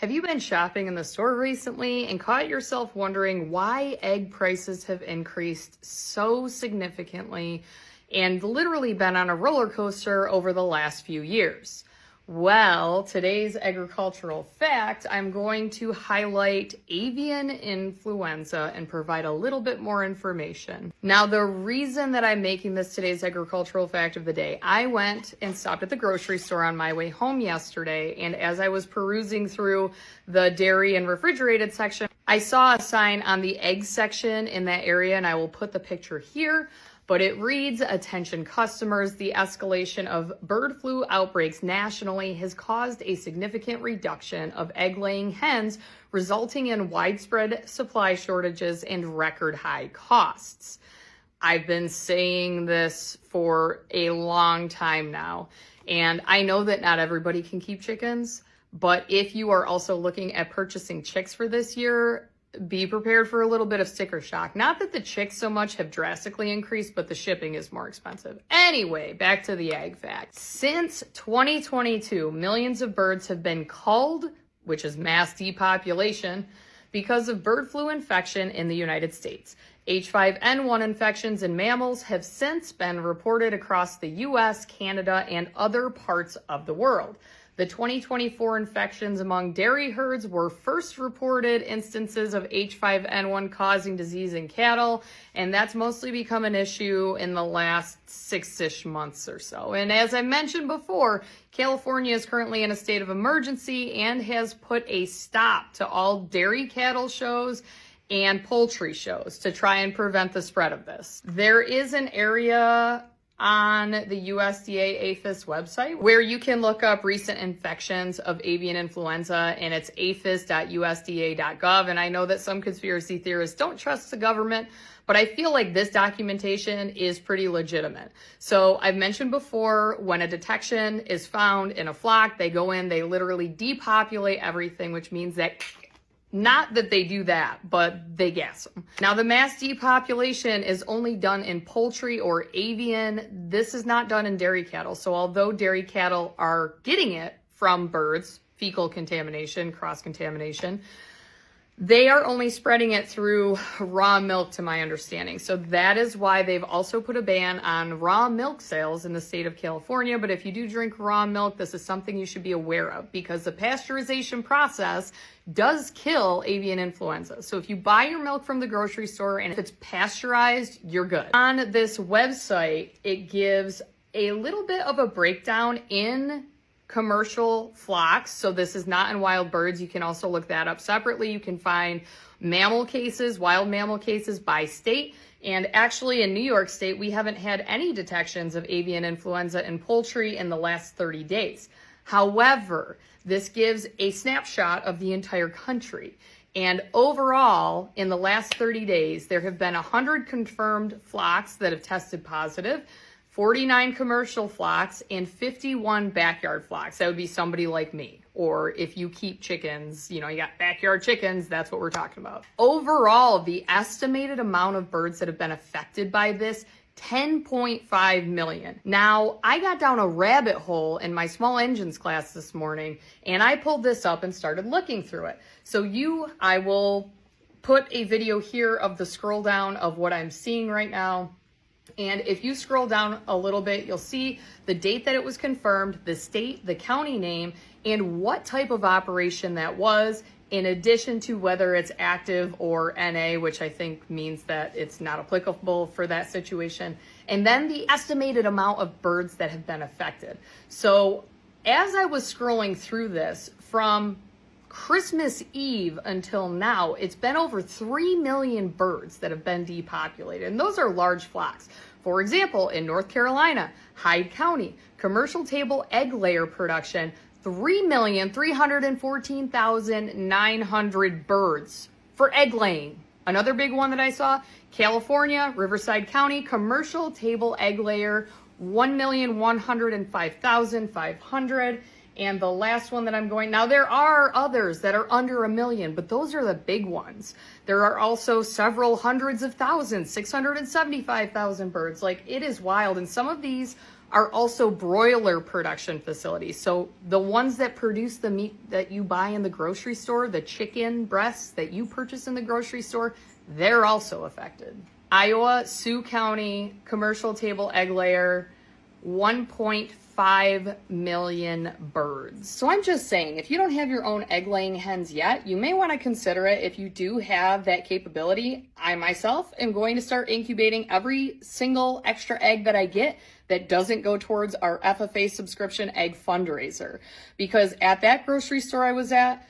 Have you been shopping in the store recently and caught yourself wondering why egg prices have increased so significantly and literally been on a roller coaster over the last few years? Well, today's agricultural fact, I'm going to highlight avian influenza and provide a little bit more information. Now, the reason that I'm making this today's agricultural fact of the day, I went and stopped at the grocery store on my way home yesterday, and as I was perusing through the dairy and refrigerated section, I saw a sign on the egg section in that area, and I will put the picture here. But it reads, "Attention customers, the escalation of bird flu outbreaks nationally has caused a significant reduction of egg-laying hens, resulting in widespread supply shortages and record high costs." I've been saying this for a long time now, and I know that not everybody can keep chickens, but if you are also looking at purchasing chicks for this year, be prepared for a little bit of sticker shock. Not that the chicks so much have drastically increased, but the shipping is more expensive. Anyway, back to the egg fact. Since 2022, millions of birds have been culled, which is mass depopulation, because of bird flu infection in the United States. H5N1 infections in mammals have since been reported across the US, Canada, and other parts of the world. The 2024 infections among dairy herds were first reported instances of H5N1 causing disease in cattle, and that's mostly become an issue in the last 6-ish months or so. And as I mentioned before, California is currently in a state of emergency and has put a stop to all dairy cattle shows and poultry shows to try and prevent the spread of this. There is an area on the USDA APHIS website where you can look up recent infections of avian influenza, and it's aphis.usda.gov. And I know that some conspiracy theorists don't trust the government, but I feel like this documentation is pretty legitimate. So I've mentioned before, when a detection is found in a flock, they go in, they literally depopulate everything, which means that not that they do that, but they gas them. Now, the mass depopulation is only done in poultry or avian. This is not done in dairy cattle. So although dairy cattle are getting it from birds, fecal contamination, cross-contamination, they are only spreading it through raw milk, to my understanding. So that is why they've also put a ban on raw milk sales in the state of California. But if you do drink raw milk, this is something you should be aware of, because the pasteurization process does kill avian influenza. So if you buy your milk from the grocery store and if it's pasteurized, you're good. On this website, it gives a little bit of a breakdown in commercial flocks. So this is not in wild birds. You can also look that up separately. You can find mammal cases, wild mammal cases by state. And actually in New York State, we haven't had any detections of avian influenza in poultry in the last 30 days. However, this gives a snapshot of the entire country. And overall, in the last 30 days, there have been 100 confirmed flocks that have tested positive, 49 commercial flocks, and 51 backyard flocks. That would be somebody like me. Or if you keep chickens, you got backyard chickens, that's what we're talking about. Overall, the estimated amount of birds that have been affected by this, 10.5 million. Now, I got down a rabbit hole in my small engines class this morning, and I pulled this up and started looking through it. So I will put a video here of the scroll down of what I'm seeing right now. And if you scroll down a little bit, you'll see the date that it was confirmed, the state, the county name, and what type of operation that was, in addition to whether it's active or NA, which I think means that it's not applicable for that situation. And then the estimated amount of birds that have been affected. So as I was scrolling through this, from Christmas Eve until now, it's been over 3 million birds that have been depopulated, and those are large flocks. For example, in North Carolina, Hyde County, commercial table egg layer production, 3,314,900 birds for egg laying. Another big one that I saw, California, Riverside County, commercial table egg layer, 1,105,500. And the last one that I'm going, now there are others that are under 1 million, but those are the big ones. There are also several hundreds of thousands, 675,000 birds. Like, it is wild. And some of these are also broiler production facilities. So the ones that produce the meat that you buy in the grocery store, the chicken breasts that you purchase in the grocery store, they're also affected. Iowa, Sioux County, commercial table egg layer, 1.5 million birds. So I'm just saying, if you don't have your own egg laying hens yet, you may want to consider it. If you do have that capability, I myself am going to start incubating every single extra egg that I get that doesn't go towards our FFA subscription egg fundraiser. Because at that grocery store I was at,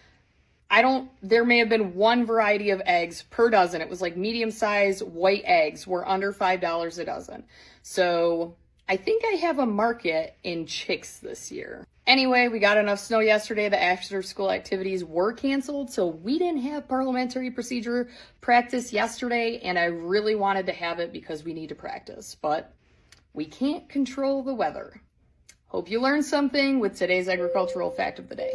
there may have been one variety of eggs per dozen. It was like medium-sized white eggs were under $5 a dozen. So I think I have a market in chicks this year. Anyway, we got enough snow yesterday. The after-school activities were canceled, so we didn't have parliamentary procedure practice yesterday, and I really wanted to have it because we need to practice, but we can't control the weather. Hope you learned something with today's agricultural fact of the day.